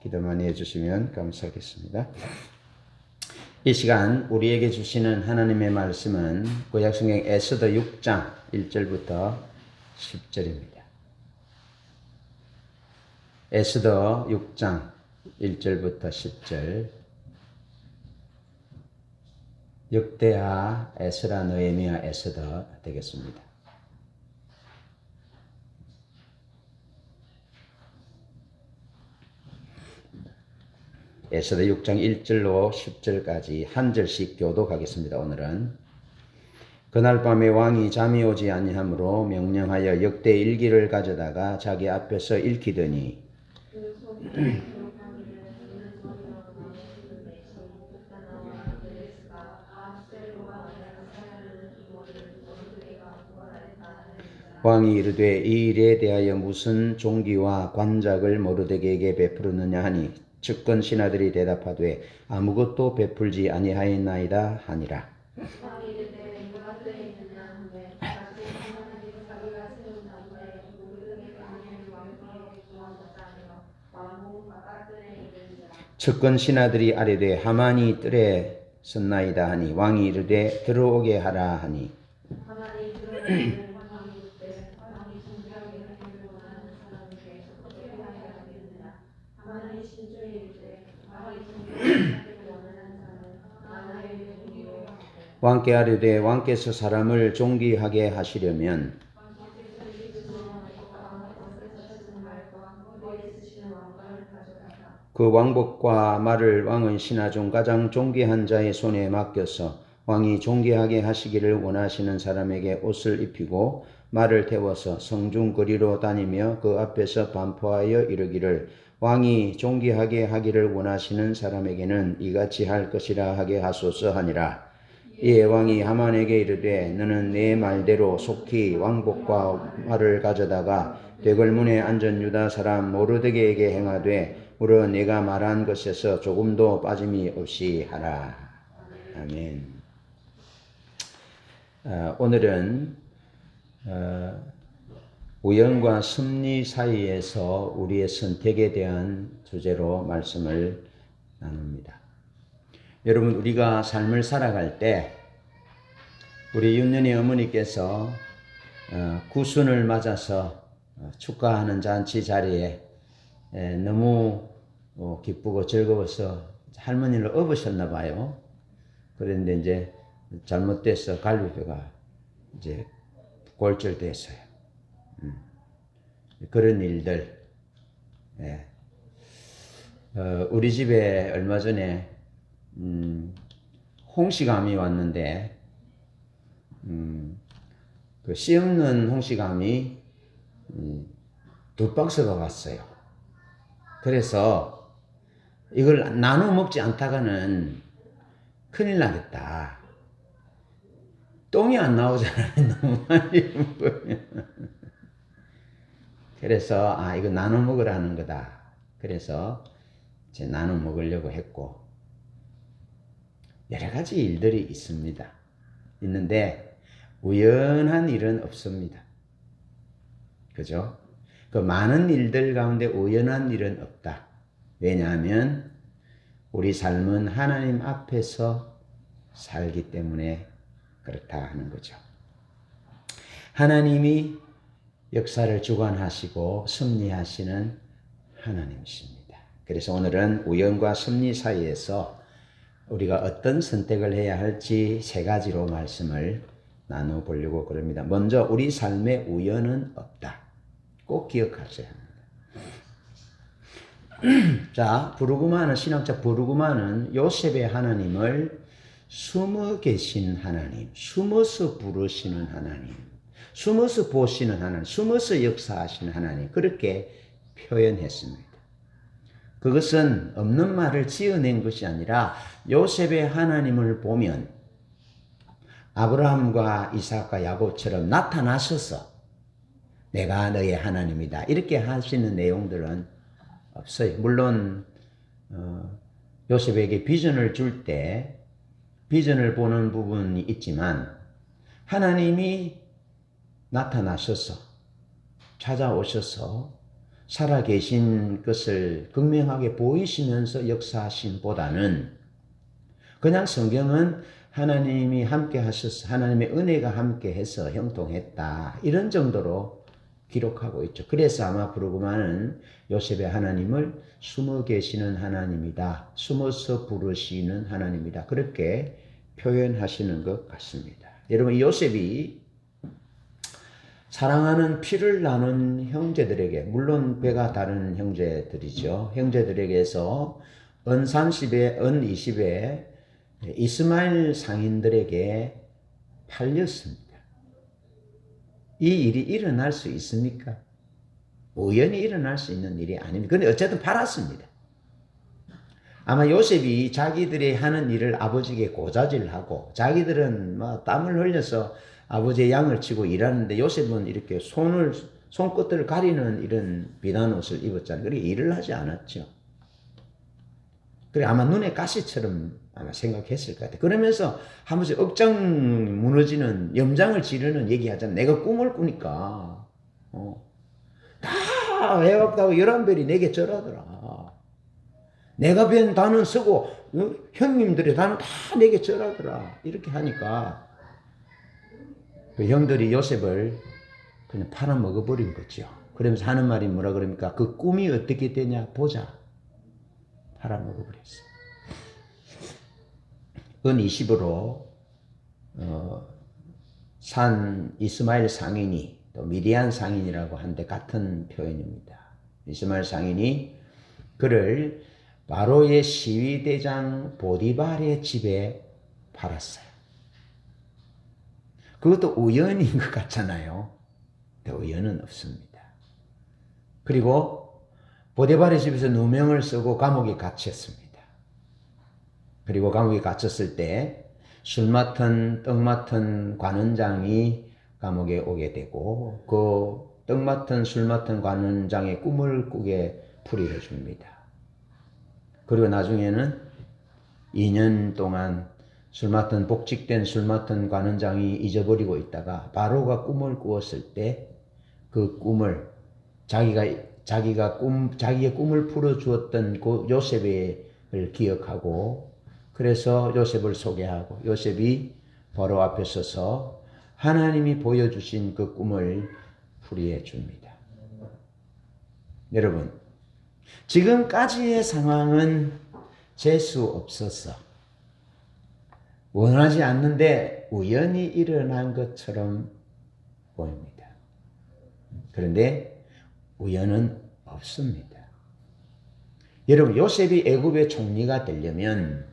기도 많이 해주시면 감사하겠습니다. 이 시간 우리에게 주시는 하나님의 말씀은 구약성경 에스더 6장 1절부터 10절입니다. 에스더 6장 1절부터 10절. 역대하, 에스라, 느헤미야, 에스더 되겠습니다. 에스더 6장 1절로 10절까지 한 절씩 교독하겠습니다. 오늘은 그날 밤에 왕이 잠이 오지 아니하므로 명령하여 역대 일기를 가져다가 자기 앞에서 읽히더니 왕이 이르되 이 일에 대하여 무슨 종기와 관작을 모르드게에게 베푸르느냐 하니 측근 신하들이 대답하되 아무것도 베풀지 아니하였나이다 하니라. 측근 신하들이 아뢰되 하만이 뜰에 섰나이다 하니 왕이 이르되 들어오게 하라 하니 왕께 아뢰되 왕께서 사람을 존귀하게 하시려면 그 왕복과 말을 왕의 신하 중 가장 존귀한 자의 손에 맡겨서 왕이 존귀하게 하시기를 원하시는 사람에게 옷을 입히고 말을 태워서 성중 거리로 다니며 그 앞에서 반포하여 이르기를 왕이 존귀하게 하기를 원하시는 사람에게는 이같이 할 것이라 하게 하소서 하니라. 이에 왕이 하만에게 이르되 너는 내 말대로 속히 왕복과 말을 가져다가 대궐문에 앉은 유다 사람 모르드게에게 행하되 무려 내가 말한 것에서 조금도 빠짐이 없이 하라. 아멘. 오늘은 우연과 섭리 사이에서 우리의 선택에 대한 주제로 말씀을 나눕니다. 여러분, 우리가 삶을 살아갈 때 우리 윤년의 어머니께서 구순을 맞아서 축하하는 잔치 자리에 너무 기쁘고 즐거워서 할머니를 업으셨나 봐요. 그런데 이제 잘못돼서 갈비뼈가 이제 골절됐어요. 그런 일들. 우리 집에 얼마 전에 홍시감이 왔는데 그 씨 없는 홍시감이 2박스가 왔어요. 그래서 이걸 나눠 먹지 않다가는 큰일 나겠다. 똥이 안 나오잖아요. 너무 많이 먹으면. 그래서 이거 나눠 먹으라는 거다. 그래서 이제 나눠 먹으려고 했고 여러 가지 일들이 있는데 우연한 일은 없습니다. 그죠? 그 많은 일들 가운데 우연한 일은 없다. 왜냐하면 우리 삶은 하나님 앞에서 살기 때문에 그렇다 하는 거죠. 하나님이 역사를 주관하시고 섭리하시는 하나님이십니다. 그래서 오늘은 우연과 섭리 사이에서 우리가 어떤 선택을 해야 할지 3가지로 말씀을 나눠보려고 그럽니다. 먼저 우리 삶에 우연은 없다. 꼭 기억하셔야 합니다. 자, 브루그만은 신학자 브루그만은 요셉의 하나님을 숨어 계신 하나님, 숨어서 부르시는 하나님, 숨어서 보시는 하나님, 숨어서 역사하시는 하나님 그렇게 표현했습니다. 그것은 없는 말을 지어낸 것이 아니라 요셉의 하나님을 보면 아브라함과 이삭과 야곱처럼 나타나셔서 내가 너의 하나님이다 이렇게 하시는 내용들은 없어요. 물론 요셉에게 비전을 줄 때 비전을 보는 부분이 있지만 하나님이 나타나셔서 찾아오셔서 살아계신 것을 극명하게 보이시면서 역사하신 보다는 그냥 성경은 하나님이 함께 하셔서 하나님의 은혜가 함께 해서 형통했다, 이런 정도로 기록하고 있죠. 그래서 아마 부르고마는 요셉의 하나님을 숨어 계시는 하나님이다, 숨어서 부르시는 하나님이다, 그렇게 표현하시는 것 같습니다. 여러분, 요셉이 사랑하는 피를 나눈 형제들에게, 물론 배가 다른 형제들이죠. 형제들에게서 은 30에 은 20에 이스마엘 상인들에게 팔렸습니다. 이 일이 일어날 수 있습니까? 우연히 일어날 수 있는 일이 아닙니다. 그런데 어쨌든 팔았습니다. 아마 요셉이 자기들이 하는 일을 아버지에게 고자질하고, 자기들은 막 땀을 흘려서 아버지의 양을 치고 일하는데 요셉은 이렇게 손끝을 가리는 이런 비단 옷을 입었잖아요. 그렇게 일을 하지 않았죠. 그래, 아마 눈에 가시처럼 아마 생각했을 것 같아요. 그러면서 한 번씩 억장 무너지는, 염장을 지르는 얘기 하잖아요. 내가 꿈을 꾸니까 다 해왔다고 11별이 내게 절하더라. 내가 뵌 단은 쓰고 형님들의 단은 다 내게 절하더라. 이렇게 하니까 그 형들이 요셉을 그냥 팔아먹어버린 거죠. 그러면서 하는 말이 뭐라 그럽니까? 그 꿈이 어떻게 되냐 보자. 팔아먹어버렸어요. 은 20으로 산 이스마엘 상인이, 또 미디안 상인이라고 하는데 같은 표현입니다. 이스마엘 상인이 그를 바로의 시위대장 보디발의 집에 팔았어요. 그것도 우연인 것 같잖아요. 근데 우연은 없습니다. 그리고 보디발의 집에서 누명을 쓰고 감옥에 갇혔습니다. 그리고 감옥에 갇혔을 때 술 맡은 떡 맡은 관원장이 감옥에 오게 되고, 그 떡 맡은 술 맡은 관원장의 꿈을 꾸게 풀이해 줍니다. 그리고 나중에는 2년 동안 복직된 술 맡은 관원장이 잊어버리고 있다가 바로가 꿈을 꾸었을 때 그 꿈을 자기의 꿈을 풀어주었던 그 요셉을 기억하고, 그래서 요셉을 소개하고 요셉이 바로 앞에 서서 하나님이 보여주신 그 꿈을 풀이해 줍니다. 여러분, 지금까지의 상황은 재수 없어서 원하지 않는데 우연히 일어난 것처럼 보입니다. 그런데 우연은 없습니다. 여러분, 요셉이 애굽의 총리가 되려면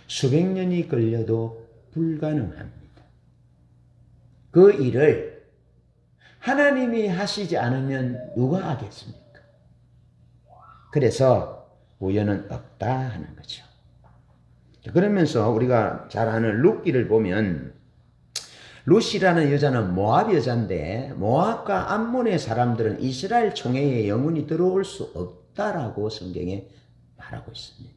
수백 년이 걸려도 불가능합니다. 그 일을 하나님이 하시지 않으면 누가 하겠습니까? 그래서 우연은 없다 하는 거죠. 그러면서 우리가 잘 아는 룻기를 보면, 룻이라는 여자는 모압 여자인데 모압과 암몬의 사람들은 이스라엘 총회에 영원히 들어올 수 없다라고 성경에 말하고 있습니다.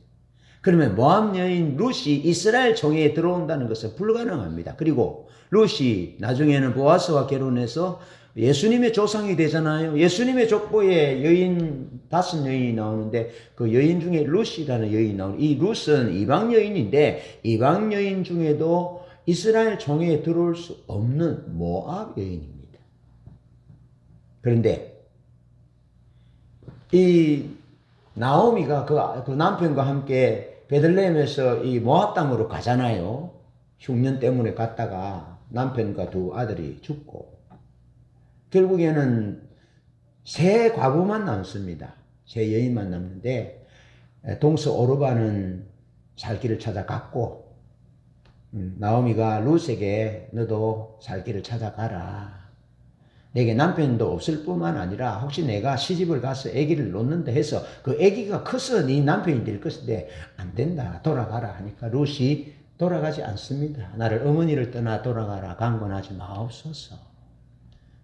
그러면 모압 여인 룻이 이스라엘 총회에 들어온다는 것은 불가능합니다. 그리고 룻이 나중에는 보아스와 결혼해서 예수님의 조상이 되잖아요. 예수님의 족보에 여인 5여인이 나오는데 그 여인 중에 룻이라는 여인이 나오는데, 이 룻은 이방 여인인데 이방 여인 중에도 이스라엘 총회에 들어올 수 없는 모압 여인입니다. 그런데 이 나오미가 그 남편과 함께 베들레헴에서 이 모압 땅으로 가잖아요. 흉년 때문에 갔다가 남편과 두 아들이 죽고 결국에는 세 과부만 남습니다. 세 여인만 남는데 동서 오르바는 살 길을 찾아갔고, 나오미가 룻에게 너도 살 길을 찾아가라. 내게 남편도 없을 뿐만 아니라 혹시 내가 시집을 가서 아기를 놓는다 해서 그 아기가 커서 네 남편이 될 것인데 안 된다, 돌아가라 하니까 룻이 돌아가지 않습니다. 나를 어머니를 떠나 돌아가라 강권하지 마옵소서.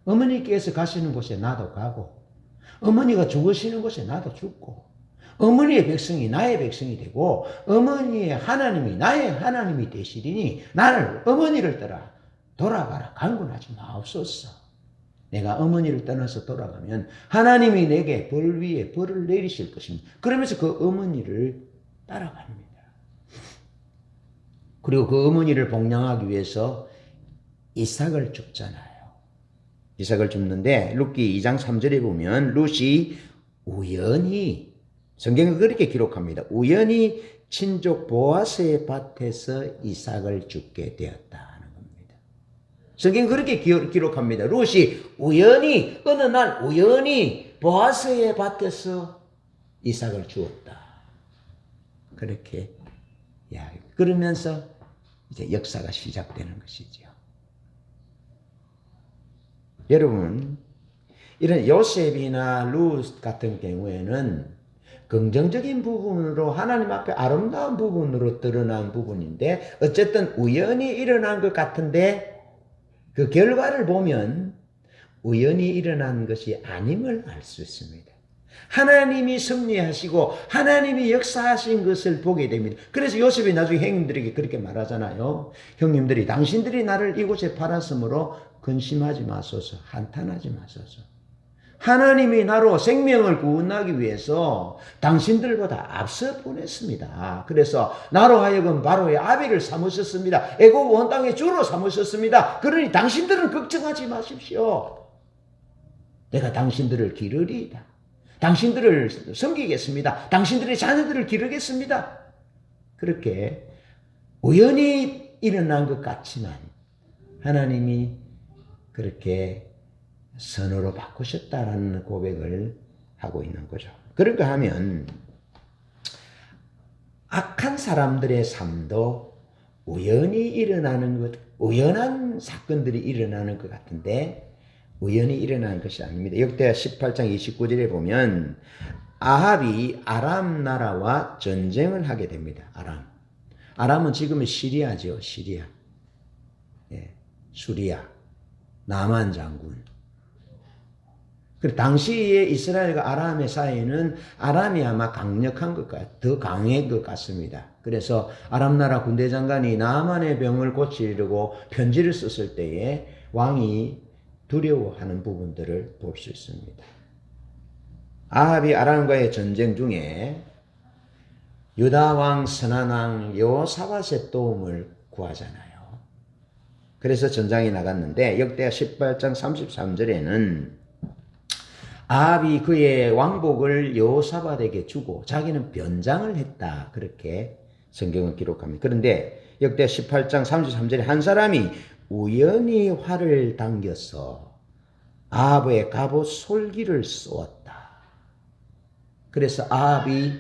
어머니께서 가시는 곳에 나도 가고, 어머니가 죽으시는 곳에 나도 죽고, 어머니의 백성이 나의 백성이 되고 어머니의 하나님이 나의 하나님이 되시리니 나를 어머니를 따라 돌아가라 강권하지 마옵소서. 내가 어머니를 떠나서 돌아가면 하나님이 내게 벌 위에 벌을 내리실 것입니다. 그러면서 그 어머니를 따라갑니다. 그리고 그 어머니를 복양하기 위해서 이삭을 줍잖아요. 이삭을 줍는데 룻기 2장 3절에 보면 룻이 우연히, 성경은 그렇게 기록합니다. 우연히 친족 보아스의 밭에서 이삭을 줍게 되었다. 성경 그렇게 기록합니다. 룻이 우연히 어느 날 우연히 보아스의 밭에서 이삭을 주었다. 그렇게 그러면서 이제 역사가 시작되는 것이죠. 여러분, 이런 요셉이나 룻 같은 경우에는 긍정적인 부분으로 하나님 앞에 아름다운 부분으로 드러난 부분인데 어쨌든 우연히 일어난 것 같은데 그 결과를 보면 우연히 일어난 것이 아님을 알 수 있습니다. 하나님이 섭리하시고 하나님이 역사하신 것을 보게 됩니다. 그래서 요셉이 나중에 형님들에게 그렇게 말하잖아요. 형님들이 당신들이 나를 이곳에 팔았으므로 근심하지 마소서, 한탄하지 마소서. 하나님이 나로 생명을 구원하기 위해서 당신들보다 앞서 보냈습니다. 그래서 나로 하여금 바로의 아비를 삼으셨습니다. 애국 온 땅의 주로 삼으셨습니다. 그러니 당신들은 걱정하지 마십시오. 내가 당신들을 기르리이다. 당신들을 섬기겠습니다. 당신들의 자녀들을 기르겠습니다. 그렇게 우연히 일어난 것 같지만 하나님이 그렇게 선으로 바꾸셨다라는 고백을 하고 있는 거죠. 그런가 하면 악한 사람들의 삶도 우연히 일어나는 것, 우연한 사건들이 일어나는 것 같은데 우연히 일어나는 것이 아닙니다. 역대하 18장 29절에 보면 아합이 아람 나라와 전쟁을 하게 됩니다. 아람은 지금은 시리아죠. 시리아. 수리아. 나만 장군. 그 당시에 이스라엘과 아람의 사이는 아람이 아마 강력한 것 더 강한 것 같습니다. 그래서 아람 나라 군대 장관이 나만의 병을 고치려고 편지를 썼을 때에 왕이 두려워하는 부분들을 볼 수 있습니다. 아합이 아람과의 전쟁 중에 유다 왕 선한 왕 여호사밧의 도움을 구하잖아요. 그래서 전장에 나갔는데 역대하 18장 33절에는 아합이 그의 왕복을 여호사밧에게 주고 자기는 변장을 했다. 그렇게 성경은 기록합니다. 그런데 역대하 18장 33절에 한 사람이 우연히 활을 당겨서 아합의 갑옷 솔기를 쏘았다. 그래서 아합이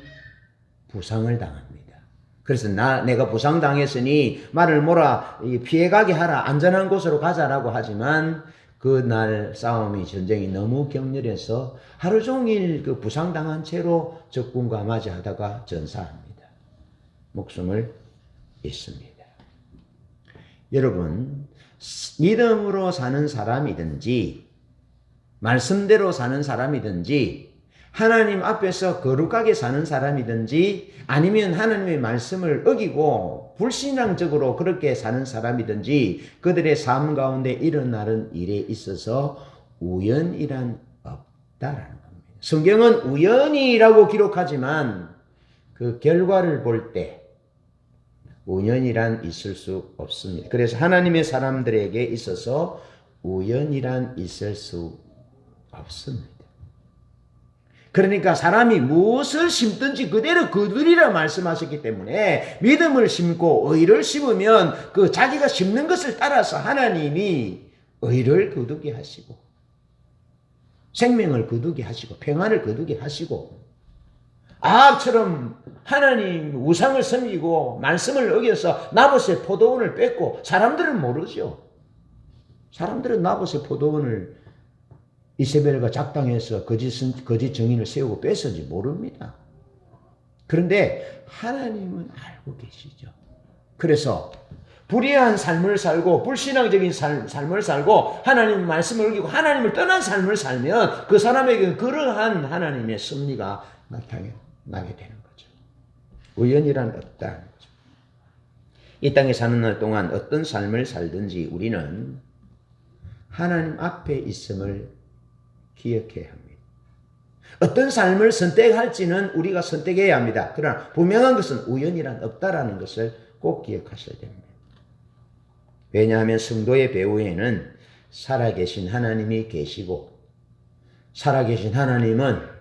부상을 당합니다. 그래서 내가 부상당했으니 말을 몰아 피해가게 하라. 안전한 곳으로 가자라고 하지만 그날 싸움이 전쟁이 너무 격렬해서 하루 종일 그 부상당한 채로 적군과 맞이하다가 전사합니다. 목숨을 잃습니다. 여러분, 믿음으로 사는 사람이든지 말씀대로 사는 사람이든지 하나님 앞에서 거룩하게 사는 사람이든지 아니면 하나님의 말씀을 어기고 불신앙적으로 그렇게 사는 사람이든지 그들의 삶 가운데 일어나는 일에 있어서 우연이란 없다라는 겁니다. 성경은 우연이라고 기록하지만 그 결과를 볼 때 우연이란 있을 수 없습니다. 그래서 하나님의 사람들에게 있어서 우연이란 있을 수 없습니다. 그러니까 사람이 무엇을 심든지 그대로 거두리라 말씀하셨기 때문에 믿음을 심고 의를 심으면 그 자기가 심는 것을 따라서 하나님이 의를 거두게 하시고 생명을 거두게 하시고 평안을 거두게 하시고 아합처럼 하나님 우상을 섬기고 말씀을 어겨서 나봇의 포도원을 뺏고 사람들은 모르죠. 사람들은 나봇의 포도원을 이세벨과 작당해서 거짓 증인을 세우고 뺏었는지 모릅니다. 그런데 하나님은 알고 계시죠. 그래서 불의한 삶을 살고 불신앙적인 삶을 살고 하나님 말씀을 어기고 하나님을 떠난 삶을 살면 그 사람에게 그러한 하나님의 섭리가 나게 되는 거죠. 우연이란 없다는 거죠. 이 땅에 사는 날 동안 어떤 삶을 살든지 우리는 하나님 앞에 있음을 기억해야 합니다. 어떤 삶을 선택할지는 우리가 선택해야 합니다. 그러나 분명한 것은 우연이란 없다라는 것을 꼭 기억하셔야 됩니다. 왜냐하면 성도의 배후에는 살아계신 하나님이 계시고, 살아계신 하나님은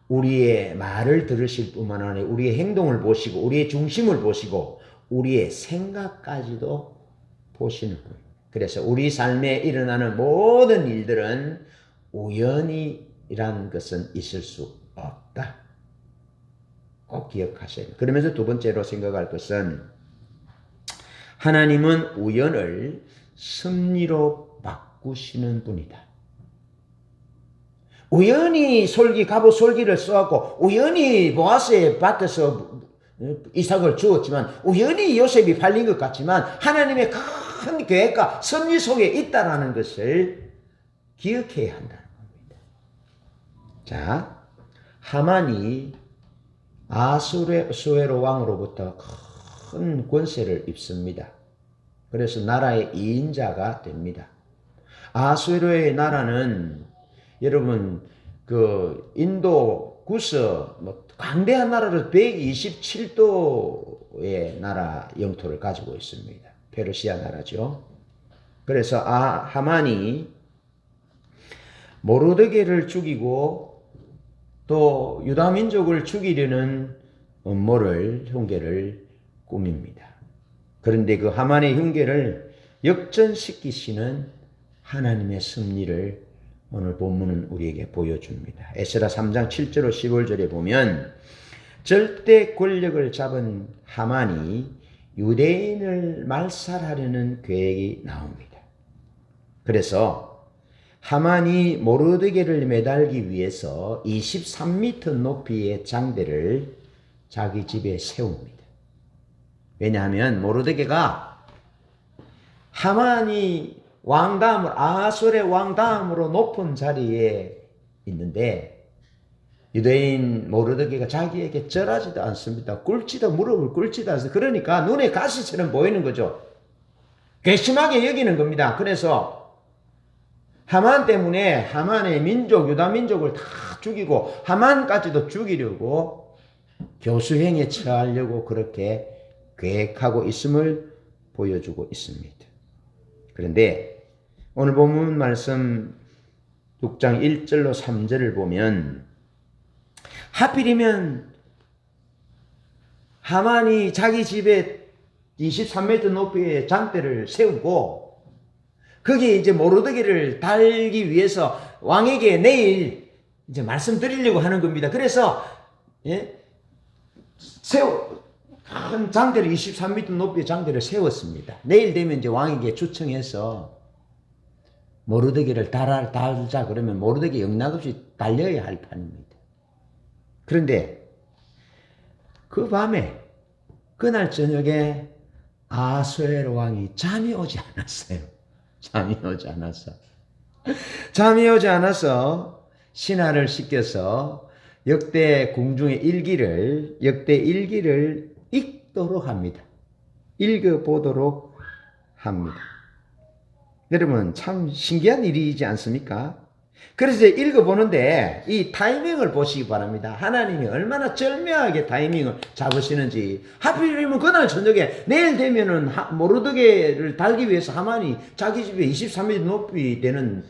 우리의 말을 들으실 뿐만 아니라 우리의 행동을 보시고, 우리의 중심을 보시고, 우리의 생각까지도 보시는 분입니다. 그래서 우리 삶에 일어나는 모든 일들은 우연이란 것은 있을 수 없다. 꼭 기억하셔야 돼요. 그러면서 두 번째로 생각할 것은, 하나님은 우연을 섭리로 바꾸시는 분이다. 우연히 갑옷 솔기를 써갖고 우연히 보아스의 밭에서 이삭을 주었지만, 우연히 요셉이 팔린 것 같지만 하나님의 큰 계획과 섭리 속에 있다라는 것을 기억해야 한다는 겁니다. 자, 하만이 아수에로 왕으로부터 큰 권세를 입습니다. 그래서 나라의 2인자가 됩니다. 아수에로의 나라는 여러분 인도 구서 광대한 나라로 127도의 나라 영토를 가지고 있습니다. 페르시아 나라죠. 그래서 하만이 모르드게를 죽이고 또 유다 민족을 죽이려는 음모를, 흉계를 꾸밉니다. 그런데 그 하만의 흉계를 역전시키시는 하나님의 섭리를 오늘 본문은 우리에게 보여줍니다. 에스라 3장 7절로 15절에 보면, 절대 권력을 잡은 하만이 유대인을 말살하려는 계획이 나옵니다. 그래서 하만이 모르드게를 매달기 위해서 23m 높이의 장대를 자기 집에 세웁니다. 왜냐하면 모르드게가 하만이 왕 다음으로, 아수르의 왕 다음으로 높은 자리에 있는데, 유대인 모르드게가 자기에게 절하지도 않습니다. 무릎을 꿇지도 않습니다. 그러니까 눈에 가시처럼 보이는 거죠. 괘씸하게 여기는 겁니다. 그래서 하만 때문에 하만의 민족, 유다 민족을 다 죽이고 하만까지도 죽이려고 교수행에 처하려고 그렇게 계획하고 있음을 보여주고 있습니다. 그런데 오늘 본문 말씀 6장 1절로 3절을 보면, 하필이면 하만이 자기 집에 23m 높이의 장대를 세우고 거기에 이제 모르드게를 달기 위해서 왕에게 내일 이제 말씀드리려고 하는 겁니다. 그래서 큰 장대를 23m 높이의 장대를 세웠습니다. 내일 되면 이제 왕에게 추청해서 모르드게를 달자 그러면 모르드게 영락없이 달려야 할 판입니다. 그런데 그 밤에, 그날 저녁에 아수에로 왕이 잠이 오지 않았어요. 잠이 오지 않아서 신하를 시켜서 역대 궁중의 일기를 읽도록 합니다. 읽어보도록 합니다. 여러분, 참 신기한 일이지 않습니까? 그래서 읽어보는데 이 타이밍을 보시기 바랍니다. 하나님이 얼마나 절묘하게 타이밍을 잡으시는지. 하필이면 그날 저녁에, 내일 되면은 모르드게를 달기 위해서 하만이 자기 집에 23m 높이 되는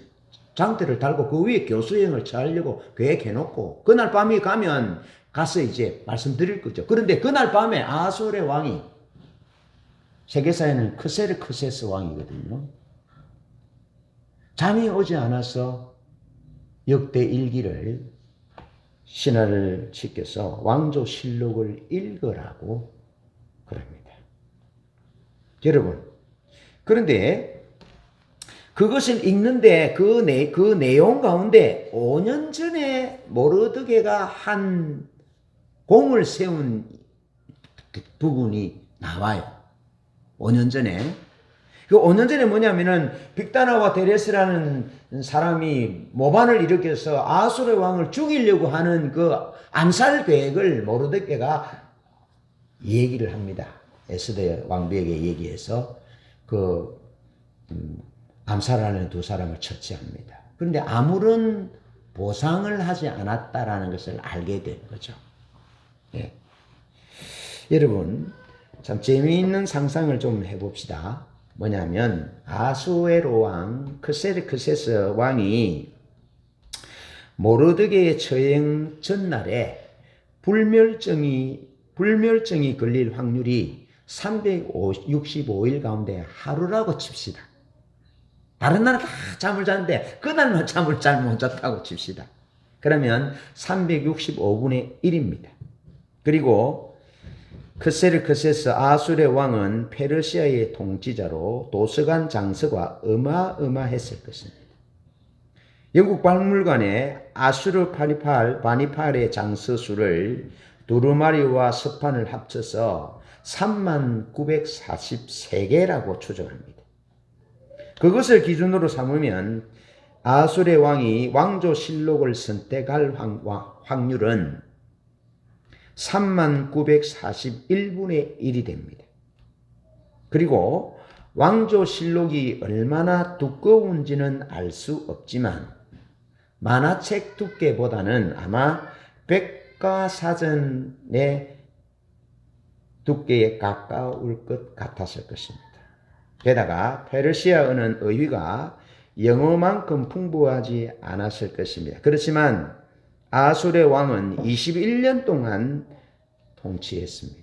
장대를 달고 그 위에 교수행을 처하려고 계획해놓고, 그날 밤이 가면 가서 이제 말씀드릴 거죠. 그런데 그날 밤에 아수르의 왕이, 세계사에는 크세르크세스 왕이거든요. 잠이 오지 않아서 역대 일기를 신하를 시켜서 왕조실록을 읽으라고 그럽니다. 여러분, 그런데 그것을 읽는데 그 내용 가운데 5년 전에 모르드게가 한 공을 세운 부분이 나와요. 5년 전에. 그 5년 전에 뭐냐면은 빅다나와 데레스라는 사람이 모반을 일으켜서 아수르 왕을 죽이려고 하는 그 암살 계획을 모르드게가 얘기를 합니다. 에스더 왕비에게 얘기해서 암살하는 두 사람을 처치합니다. 그런데 아무런 보상을 하지 않았다라는 것을 알게 되는 거죠. 예. 여러분, 참 재미있는 상상을 좀 해봅시다. 뭐냐면 아수에로 왕 크세르크세스 왕이 모르드게의 처형 전날에 불멸증이 걸릴 확률이 365일 가운데 하루라고 칩시다. 다른 날은 다 잠을 자는데 그날만 잠을 잘 못 잤다고 칩시다. 그러면 365분의 1입니다. 그리고 크세르크세스 아술의 왕은 페르시아의 통치자로 도서관 장서가 어마어마했을 것입니다. 영국 박물관에 아수르 바니팔의 장서수를 두루마리와 서판을 합쳐서 3943개라고 추정합니다. 그것을 기준으로 삼으면 아술의 왕이 왕조실록을 선택할 확률은 3941분의 1이 됩니다. 그리고 왕조실록이 얼마나 두꺼운지는 알 수 없지만 만화책 두께보다는 아마 백과사전의 두께에 가까울 것 같았을 것입니다. 게다가 페르시아어는 어휘가 영어만큼 풍부하지 않았을 것입니다. 그렇지만 아술의 왕은 21년 동안 통치했습니다.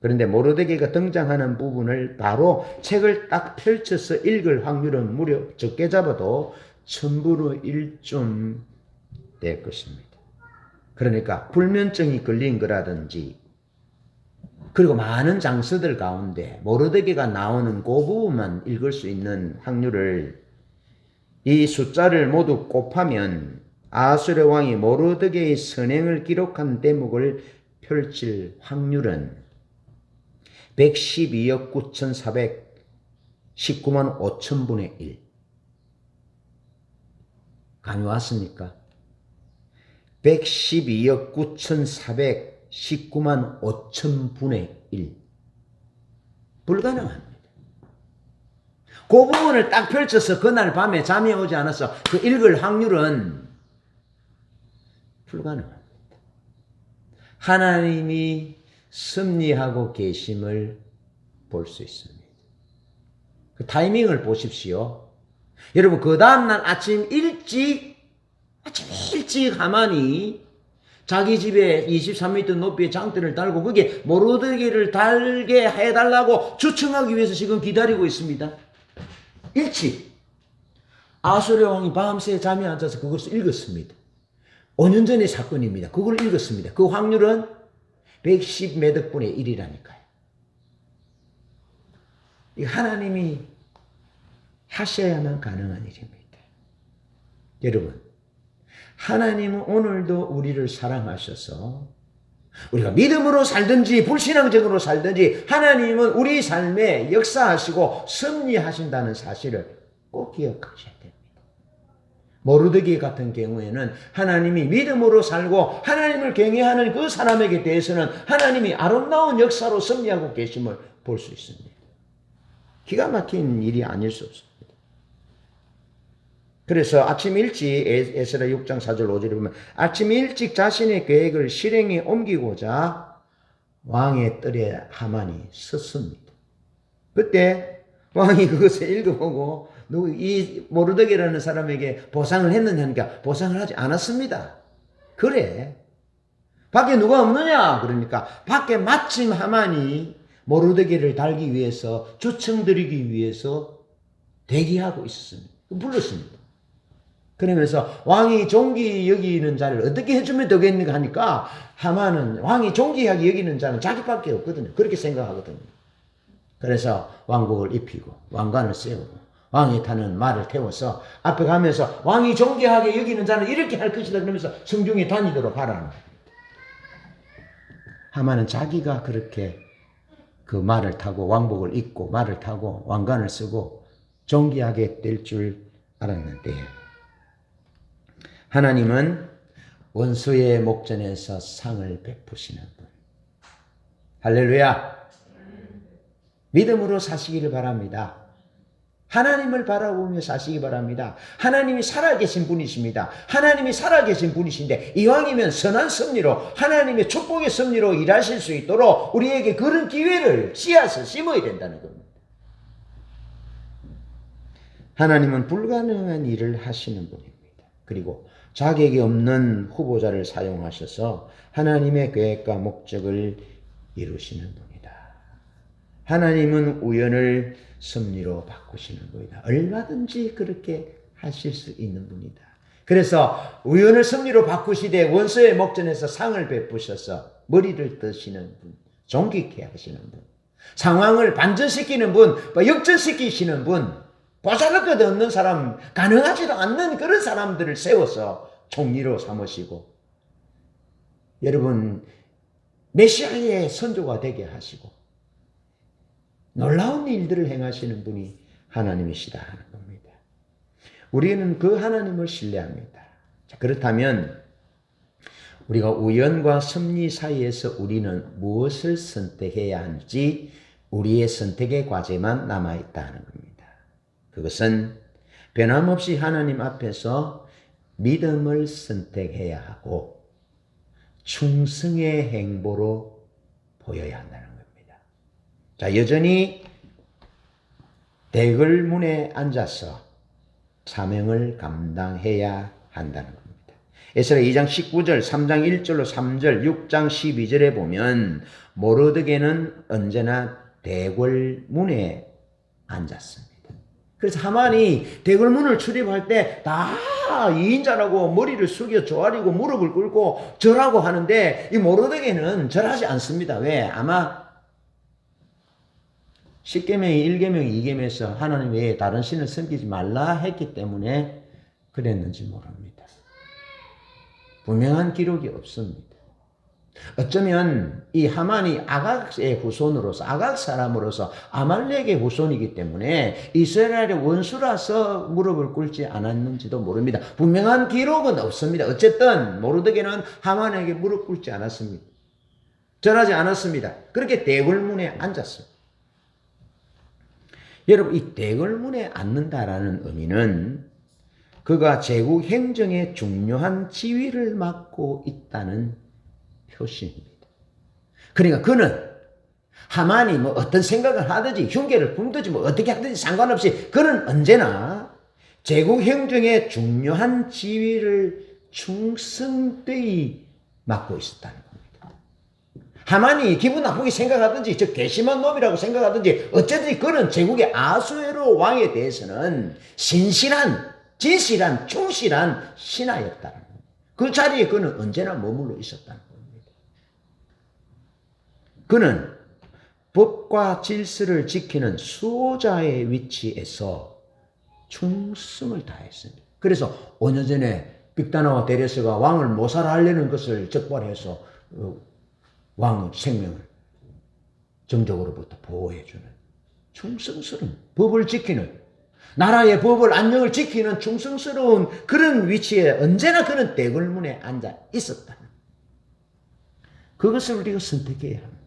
그런데 모르드게가 등장하는 부분을 바로 책을 딱 펼쳐서 읽을 확률은 무려 적게 잡아도 1000분의 1쯤 될 것입니다. 그러니까 불면증이 걸린 거라든지 그리고 많은 장서들 가운데 모르드게가 나오는 그 부분만 읽을 수 있는 확률을 이 숫자를 모두 곱하면 아수르 왕이 모르드게의 선행을 기록한 대목을 펼칠 확률은 112억 9,419만 5천분의 1. 감이 왔습니까? 112억 9,419만 5천분의 1. 불가능합니다. 그 부분을 딱 펼쳐서 그날 밤에 잠이 오지 않아서 그 읽을 확률은 불가능합니다. 하나님이 섭리하고 계심을 볼 수 있습니다. 그 타이밍을 보십시오. 여러분, 그 다음날 아침 일찍 하만이 자기 집에 23m 높이의 장대를 달고 거기에 모르드게를 달게 해달라고 주청하기 위해서 지금 기다리고 있습니다. 일찍. 아수르 왕이 밤새 잠이 안 자서 그것을 읽었습니다. 5년 전의 사건입니다. 그걸 읽었습니다. 그 확률은 110 몇 억분의 1이라니까요. 이 하나님이 하셔야만 가능한 일입니다. 여러분, 하나님은 오늘도 우리를 사랑하셔서 우리가 믿음으로 살든지 불신앙적으로 살든지 하나님은 우리 삶에 역사하시고 섭리하신다는 사실을 꼭 기억하셔야 됩니다. 모르드게 같은 경우에는 하나님이 믿음으로 살고 하나님을 경외하는 그 사람에게 대해서는 하나님이 아름다운 역사로 섭리하고 계심을 볼 수 있습니다. 기가 막힌 일이 아닐 수 없습니다. 그래서 아침 일찍 에스라 6장 4절 5절에 보면 아침 일찍 자신의 계획을 실행에 옮기고자 왕의 뜰에 하만이 섰습니다. 그때 왕이 그것을 읽어보고 이 모르드게라는 사람에게 보상을 했느냐니까 보상을 하지 않았습니다. 그래. 밖에 누가 없느냐? 그러니까 밖에 마침 하만이 모르드게를 달기 위해서 초청드리기 위해서 대기하고 있었습니다. 불렀습니다. 그러면서 왕이 존귀 여기는 자를 어떻게 해주면 되겠는가 하니까 하만은 왕이 존귀하게 여기는 자는 자기밖에 없거든요. 그렇게 생각하거든요. 그래서 왕복을 입히고 왕관을 세우고 왕이 타는 말을 태워서 앞에 가면서 왕이 존귀하게 여기는 자는 이렇게 할 것이다 그러면서 성중에 다니도록 하라는 겁니다. 하만은 자기가 그렇게 그 말을 타고 왕복을 입고 말을 타고 왕관을 쓰고 존귀하게 될 줄 알았는데 하나님은 원수의 목전에서 상을 베푸시는 분. 할렐루야. 믿음으로 사시기를 바랍니다. 하나님을 바라보며 사시기 바랍니다. 하나님이 살아계신 분이십니다. 하나님이 살아계신 분이신데 이왕이면 선한 섭리로 하나님의 축복의 섭리로 일하실 수 있도록 우리에게 그런 기회를 씨앗을 심어야 된다는 겁니다. 하나님은 불가능한 일을 하시는 분입니다. 그리고 자격이 없는 후보자를 사용하셔서 하나님의 계획과 목적을 이루시는 분이다. 하나님은 우연을 섭리로 바꾸시는 분이다. 얼마든지 그렇게 하실 수 있는 분이다. 그래서 우연을 섭리로 바꾸시되 원수의 목전에서 상을 베푸셔서 머리를 뜨시는 분, 존귀케 하시는 분, 상황을 반전시키는 분, 역전시키시는 분, 보잘것 없는 사람, 가능하지도 않는 그런 사람들을 세워서 총리로 삼으시고 여러분 메시아의 선조가 되게 하시고 놀라운 일들을 행하시는 분이 하나님이시다 하는 겁니다. 우리는 그 하나님을 신뢰합니다. 자, 그렇다면 우리가 우연과 섭리 사이에서 우리는 무엇을 선택해야 하는지 우리의 선택의 과제만 남아있다는 겁니다. 그것은 변함없이 하나님 앞에서 믿음을 선택해야 하고 충성의 행보로 보여야 한다는 겁니다. 자, 여전히 대궐문에 앉아서 사명을 감당해야 한다는 겁니다. 에스라 2장 19절, 3장 1절로 3절, 6장 12절에 보면 모르드게는 언제나 대궐문에 앉았습니다. 그래서 하만이 대궐문을 출입할 때 다 2인자라고 머리를 숙여 조아리고 무릎을 꿇고 절하고 하는데 이 모르드게는 절하지 않습니다. 왜? 아마 10계명이 1계명, 2계명에서 하나님 외에 다른 신을 섬기지 말라 했기 때문에 그랬는지 모릅니다. 분명한 기록이 없습니다. 어쩌면 이 하만이 아각의 후손으로서 아각 사람으로서 아말렉의 후손이기 때문에 이스라엘의 원수라서 무릎을 꿇지 않았는지도 모릅니다. 분명한 기록은 없습니다. 어쨌든 모르드게는 하만에게 무릎 꿇지 않았습니다. 절하지 않았습니다. 그렇게 대궐문에 앉았습니다. 여러분, 이 대궐문에 앉는다라는 의미는 그가 제국 행정의 중요한 지위를 맡고 있다는 표시입니다. 그러니까 그는 하만이 뭐 어떤 생각을 하든지 흉계를 품든지 뭐 어떻게 하든지 상관없이 그는 언제나 제국 행정의 중요한 지위를 충성되이 맡고 있었다는 겁니다. 하만이 기분 나쁘게 생각하든지 저 괘씸한 놈이라고 생각하든지 어쨌든 그는 제국의 아수에로 왕에 대해서는 신실한 진실한 충실한 신하였다는 겁니다. 그 자리에 그는 언제나 머물러 있었다는 겁니다. 그는 법과 질서를 지키는 수호자의 위치에서 충성을 다했습니다. 그래서 5년 전에 빅다나와 데레스가 왕을 모살하려는 것을 적발해서 왕의 생명을 정적으로부터 보호해주는 충성스러운 법을 지키는 나라의 법을 안녕을 지키는 충성스러운 그런 위치에 언제나 그는 대궐문에 앉아 있었다. 그것을 우리가 선택해야 합니다.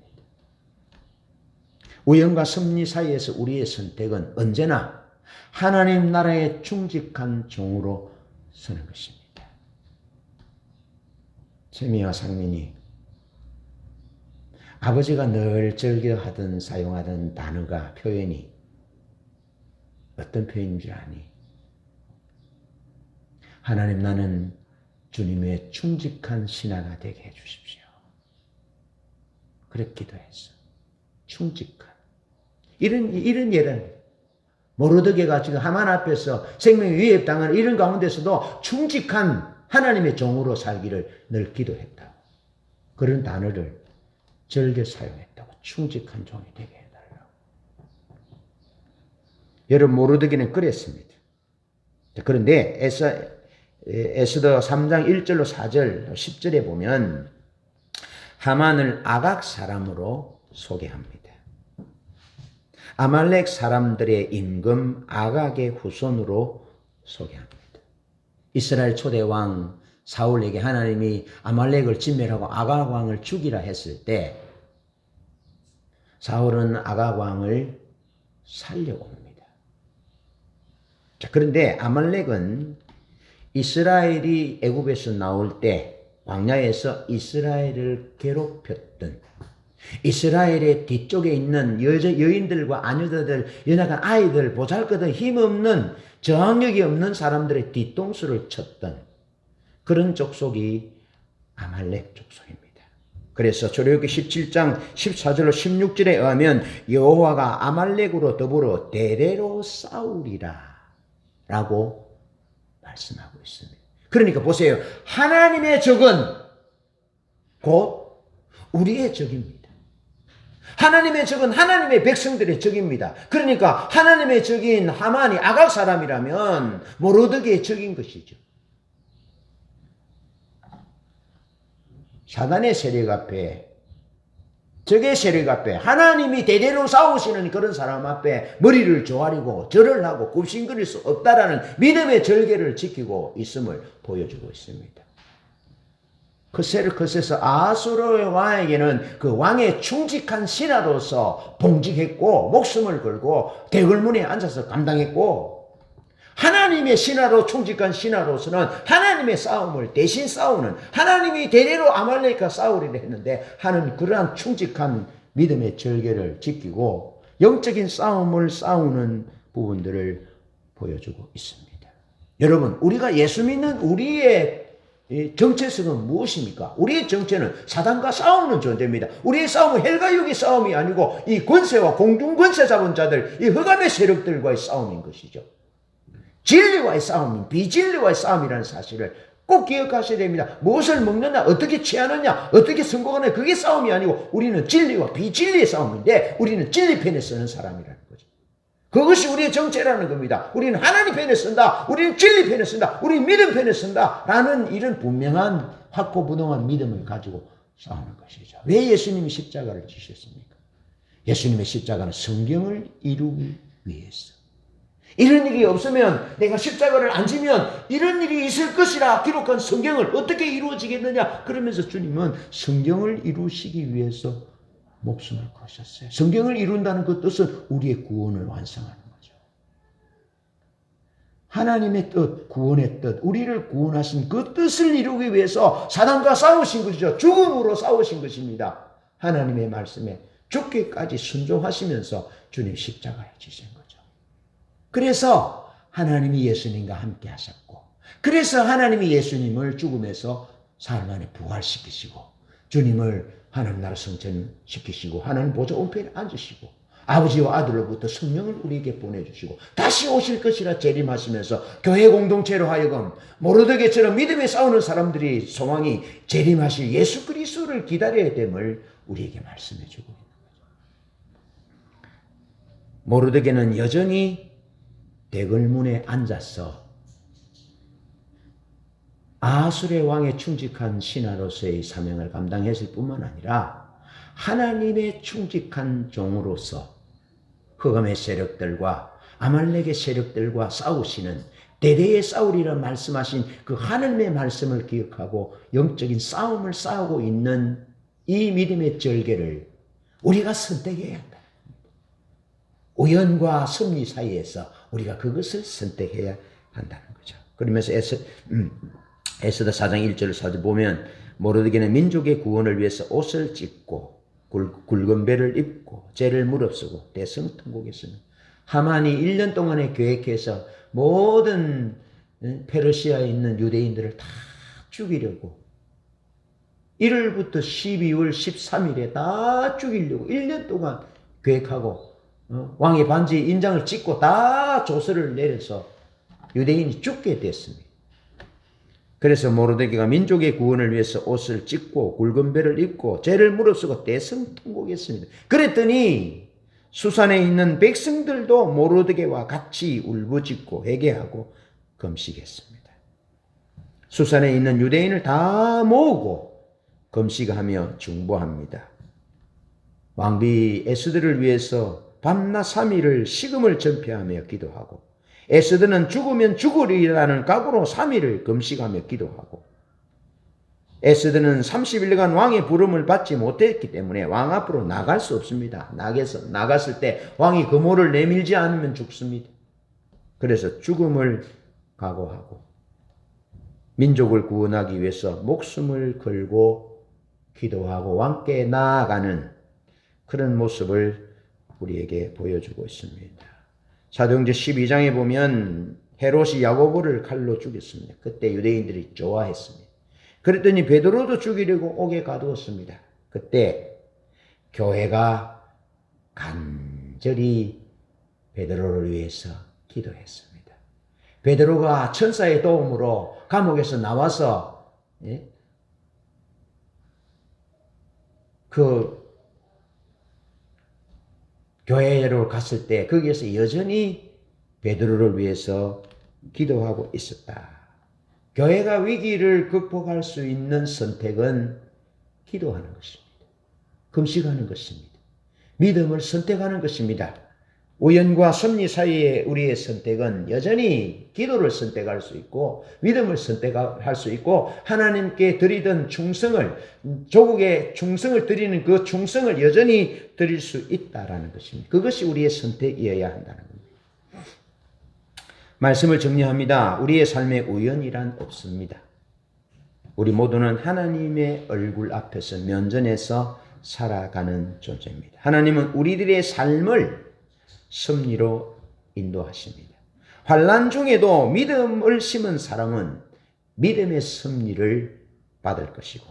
우연과 섭리 사이에서 우리의 선택은 언제나 하나님 나라의 충직한 종으로 서는 것입니다. 세미와 상민이 아버지가 늘 즐겨하던 사용하던 단어가 표현이 어떤 표현인지 아니? 하나님 나는 주님의 충직한 신하가 되게 해주십시오. 그렇게 기도했어. 충직한. 이런 예를 모르드게가 지금 하만 앞에서 생명의 위협 당하는 이런 가운데서도 충직한 하나님의 종으로 살기를 늘 기도했다. 그런 단어를 즐겨 사용했다고. 충직한 종이 되게 해달라고. 여러분 모르드게는 그랬습니다. 그런데 에스더 3장 1절로 4절 10절에 보면 하만을 아각 사람으로 소개합니다. 아말렉 사람들의 임금 아각의 후손으로 소개합니다. 이스라엘 초대 왕 사울에게 하나님이 아말렉을 진멸하고 아각 왕을 죽이라 했을 때 사울은 아각 왕을 살려고 합니다. 자, 그런데 아말렉은 이스라엘이 애굽에서 나올 때 광야에서 이스라엘을 괴롭혔던, 이스라엘의 뒤쪽에 있는 여인들과 아녀들, 연약한 아이들, 보잘것없는 힘없는, 저항력이 없는 사람들의 뒤통수를 쳤던 그런 족속이 아말렉 족속입니다. 그래서 출애굽기 17장 14절로 16절에 의하면 여호와가 아말렉으로 더불어 대대로 싸우리라 라고 말씀하고 있습니다. 그러니까 보세요. 하나님의 적은 곧 우리의 적입니다. 하나님의 적은 하나님의 백성들의 적입니다. 그러니까 하나님의 적인 하만이 아각 사람이라면 모르드게의 적인 것이죠. 사단의 세력 앞에, 적의 세력 앞에, 하나님이 대대로 싸우시는 그런 사람 앞에 머리를 조아리고 절을 하고 굽신거릴 수 없다라는 믿음의 절개를 지키고 있음을 보여주고 있습니다. 그새서 아수르의 왕에게는 그 왕의 충직한 신하로서 봉직했고 목숨을 걸고 대궐문에 앉아서 감당했고, 하나님의 신하로 충직한 신하로서는 하나님의 싸움을 대신 싸우는, 하나님이 대대로 아말렉과 싸우리라 했는데 하는 그러한 충직한 믿음의 절개를 지키고 영적인 싸움을 싸우는 부분들을 보여주고 있습니다. 여러분, 우리가 예수 믿는 우리의 정체성은 무엇입니까? 우리의 정체는 사단과 싸우는 존재입니다. 우리의 싸움은 헬과 육의 싸움이 아니고 이 권세와 공중 권세 잡은 자들, 이 흑암의 세력들과의 싸움인 것이죠. 진리와의 싸움은 비진리와의 싸움이라는 사실을 꼭 기억하셔야 됩니다. 무엇을 먹느냐, 어떻게 취하느냐, 어떻게 성공하느냐, 그게 싸움이 아니고 우리는 진리와 비진리의 싸움인데 우리는 진리 편에 서는 사람이라는 거죠. 그것이 우리의 정체라는 겁니다. 우리는 하나님 편에 선다, 우리는 진리 편에 선다, 우리는 믿음 편에 선다 라는 이런 분명한 확고부동한 믿음을 가지고 싸우는 것이죠. 왜 예수님이 십자가를 지셨습니까? 예수님의 십자가는 성경을 이루기 위해서. 이런 일이 없으면, 내가 십자가를 안 지면 이런 일이 있을 것이라 기록한 성경을 어떻게 이루어지겠느냐, 그러면서 주님은 성경을 이루시기 위해서 목숨을 거셨어요. 성경을 이룬다는 그 뜻은 우리의 구원을 완성하는 거죠. 하나님의 뜻, 구원의 뜻, 우리를 구원하신 그 뜻을 이루기 위해서 사단과 싸우신 것이죠. 죽음으로 싸우신 것입니다. 하나님의 말씀에 죽기까지 순종하시면서 주님 십자가에 지신 거죠. 그래서 하나님이 예수님과 함께 하셨고, 그래서 하나님이 예수님을 죽음에서 사흘 만에 부활시키시고, 주님을 하나님 나라 성천시키시고, 하나님 보좌 우편에 앉으시고, 아버지와 아들로부터 성령을 우리에게 보내주시고, 다시 오실 것이라 재림하시면서 교회 공동체로 하여금 모르드게처럼 믿음에 싸우는 사람들이 소망이 재림하실 예수 그리스도를 기다려야 됨을 우리에게 말씀해 주고 있는 거죠. 모르드게는 여전히 대궐문에 앉아서 아수르의 왕의 충직한 신하로서의 사명을 감당했을 뿐만 아니라 하나님의 충직한 종으로서 흑암의 세력들과 아말렉의 세력들과 싸우시는, 대대에 싸우리라 말씀하신 그 하나님의 말씀을 기억하고 영적인 싸움을 싸우고 있는 이 믿음의 절개를 우리가 선택해야 한다. 우연과 섭리 사이에서 우리가 그것을 선택해야 한다는 거죠. 그러면서 에스더 4장 1절을 살펴보면 모르드게는 민족의 구원을 위해서 옷을 찢고 굵은 배를 입고 죄를 무릅쓰고 대성통곡했으며, 하만이 1년 동안에 계획해서 모든 페르시아에 있는 유대인들을 다 죽이려고 1월부터 12월 13일에 다 죽이려고 1년 동안 계획하고 왕의 반지 인장을 찍고 다 조서를 내려서 유대인이 죽게 됐습니다. 그래서 모르드게가 민족의 구원을 위해서 옷을 찢고 굵은 배를 입고 죄를 무릅쓰고 대성통곡했습니다. 그랬더니 수산에 있는 백성들도 모르드게와 같이 울부짖고 회개하고 금식했습니다. 수산에 있는 유대인을 다 모으고 금식하며 중보합니다. 왕비 에스더를 위해서 밤낮 3일을 식음을 전폐하며 기도하고, 에스더는 죽으면 죽으리라는 각오로 3일을 금식하며 기도하고, 에스더는 30일간 왕의 부름을 받지 못했기 때문에 왕 앞으로 나갈 수 없습니다. 나갔을 때 왕이 금호를 내밀지 않으면 죽습니다. 그래서 죽음을 각오하고 민족을 구원하기 위해서 목숨을 걸고 기도하고 왕께 나아가는 그런 모습을 우리에게 보여주고 있습니다. 사도행전 12장에 보면 헤롯이 야고보를 칼로 죽였습니다. 그때 유대인들이 좋아했습니다. 그랬더니 베드로도 죽이려고 옥에 가두었습니다. 그때 교회가 간절히 베드로를 위해서 기도했습니다. 베드로가 천사의 도움으로 감옥에서 나와서 그 교회로 갔을 때 거기에서 여전히 베드로를 위해서 기도하고 있었다. 교회가 위기를 극복할 수 있는 선택은 기도하는 것입니다. 금식하는 것입니다. 믿음을 선택하는 것입니다. 우연과 섭리 사이의 우리의 선택은 여전히 기도를 선택할 수 있고 믿음을 선택할 수 있고 하나님께 드리던 충성을 조국에 충성을 드리는 그 충성을 여전히 드릴 수 있다라는 것입니다. 그것이 우리의 선택이어야 한다는 겁니다. 말씀을 정리합니다. 우리의 삶에 우연이란 없습니다. 우리 모두는 하나님의 얼굴 앞에서 면전에서 살아가는 존재입니다. 하나님은 우리들의 삶을 섭리로 인도하십니다. 환난 중에도 믿음을 심은 사람은 믿음의 섭리를 받을 것이고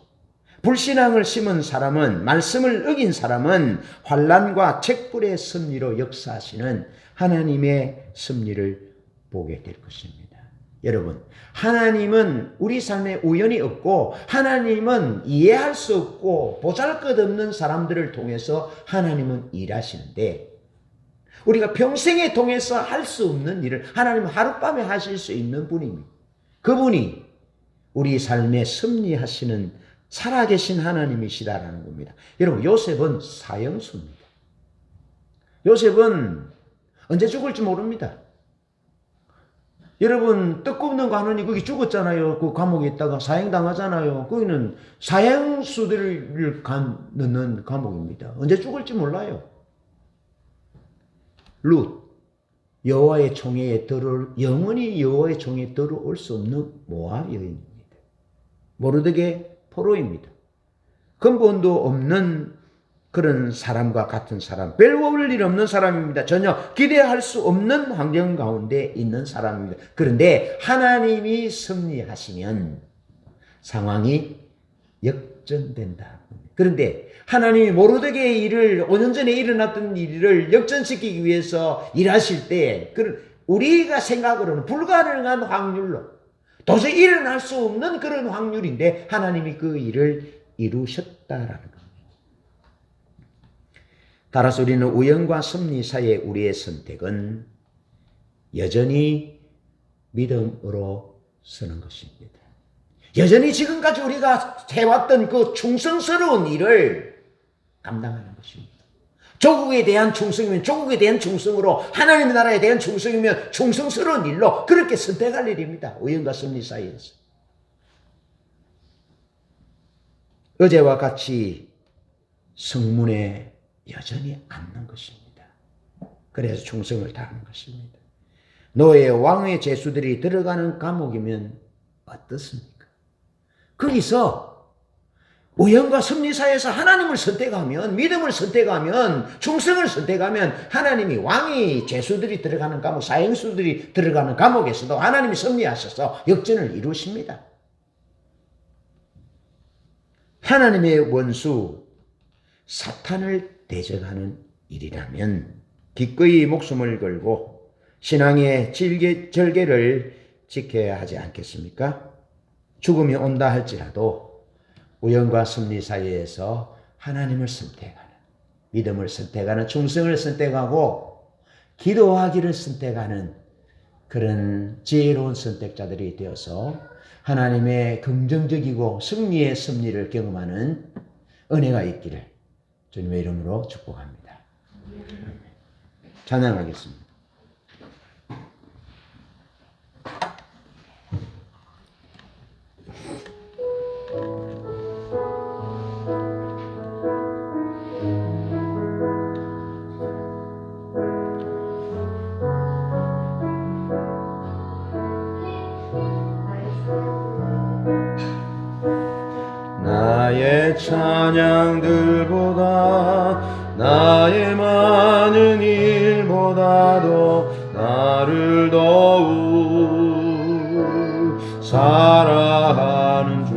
불신앙을 심은 사람은 말씀을 어긴 사람은 환난과 책불의 섭리로 역사하시는 하나님의 섭리를 보게 될 것입니다. 여러분, 하나님은 우리 삶에 우연이 없고 하나님은 이해할 수 없고 보잘것없는 사람들을 통해서 하나님은 일하시는데 우리가 평생에 통해서 할 수 없는 일을 하나님은 하룻밤에 하실 수 있는 분입니다. 그분이 우리 삶에 섭리하시는 살아계신 하나님이시다라는 겁니다. 여러분, 요셉은 사형수입니다. 요셉은 언제 죽을지 모릅니다. 여러분, 떡 굽는 관원이 거기 죽었잖아요. 그 감옥에 있다가 사형당하잖아요. 거기는 사형수들을 넣는 감옥입니다. 언제 죽을지 몰라요. 룻, 여호와의 총회에 영원히 여호와의 총회에 들어올 수 없는 모압 여인입니다. 모르드게 포로입니다. 근본도 없는 그런 사람과 같은 사람, 별 볼 일 없는 사람입니다. 전혀 기대할 수 없는 환경 가운데 있는 사람입니다. 그런데 하나님이 섭리하시면 상황이 역전된다. 그런데 하나님이 모르드게의 일을 5년 전에 일어났던 일을 역전시키기 위해서 일하실 때 우리가 생각으로는 불가능한 확률로 도저히 일어날 수 없는 그런 확률인데 하나님이 그 일을 이루셨다라는 겁니다. 따라서 우리는 우연과 섭리 사이의 우리의 선택은 여전히 믿음으로 서는 것입니다. 여전히 지금까지 우리가 해왔던 그 충성스러운 일을 감당하는 것입니다. 조국에 대한 충성이면 조국에 대한 충성으로 하나님의 나라에 대한 충성이면 충성스러운 일로 그렇게 선택할 일입니다. 우연과 섭리 사이에서. 어제와 같이 성문에 여전히 앉는 것입니다. 그래서 충성을 다하는 것입니다. 노예 왕의 죄수들이 들어가는 감옥이면 어떻습니까? 거기서 우연과 섭리 사이에서 하나님을 선택하면 믿음을 선택하면 충성을 선택하면 하나님이 왕이 죄수들이 들어가는 감옥 사형수들이 들어가는 감옥에서도 하나님이 섭리하셔서 역전을 이루십니다. 하나님의 원수 사탄을 대적하는 일이라면 기꺼이 목숨을 걸고 신앙의 절개를 지켜야 하지 않겠습니까? 죽음이 온다 할지라도 우연과 섭리 사이에서 하나님을 선택하는 믿음을 선택하는 충성을 선택하고 기도하기를 선택하는 그런 지혜로운 선택자들이 되어서 하나님의 긍정적이고 승리의 섭리를 경험하는 은혜가 있기를 주님의 이름으로 축복합니다. 찬양하겠습니다. 찬양들보다 나의 많은 일보다도 나를 더욱 사랑하는 주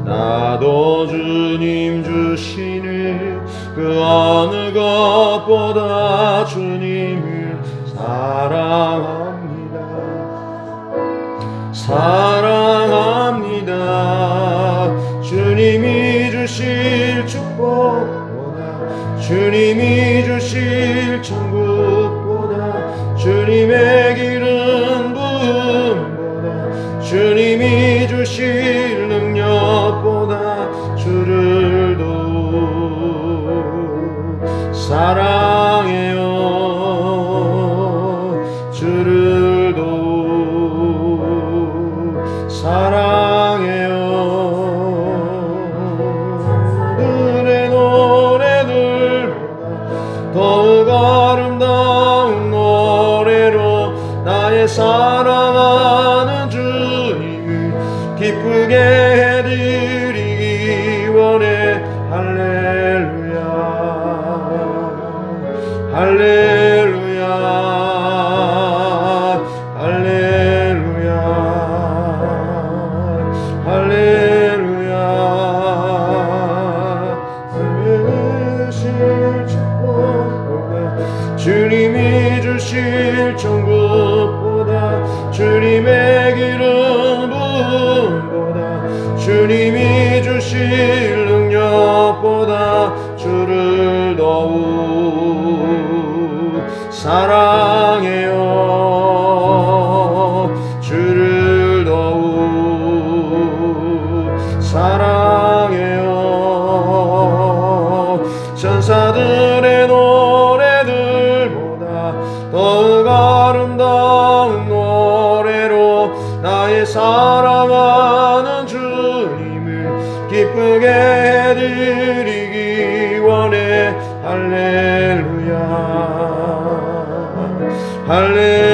나도 주님 주시는 그 어느 것보다 주님을 사랑합니다. 주님이 주실 축복보다 주님이 주실 천국보다 주님의 길은 부음보다 주님이 주실 능력보다 주를 더욱 사랑해요. 주를 더욱 사랑해요. 그의 노래들보다 더욱 아름다운 노래로 나의 사랑하는 주님을 기쁘게 해드리기 원해. 할렐루야 할렐루야 할렐루야 할렐루야 주실 축복보다 주님이 주실 천국보다 주님의 기름 부음보다 주님이 주실 능력보다 주를 더욱 사랑해요. 주를 더욱 사랑해요. 천사들의 노래들보다 더욱 아름다운 노래로 나의 사랑하는 주님을 기쁘게 해드리기 원해. 할렐루야 할렐루야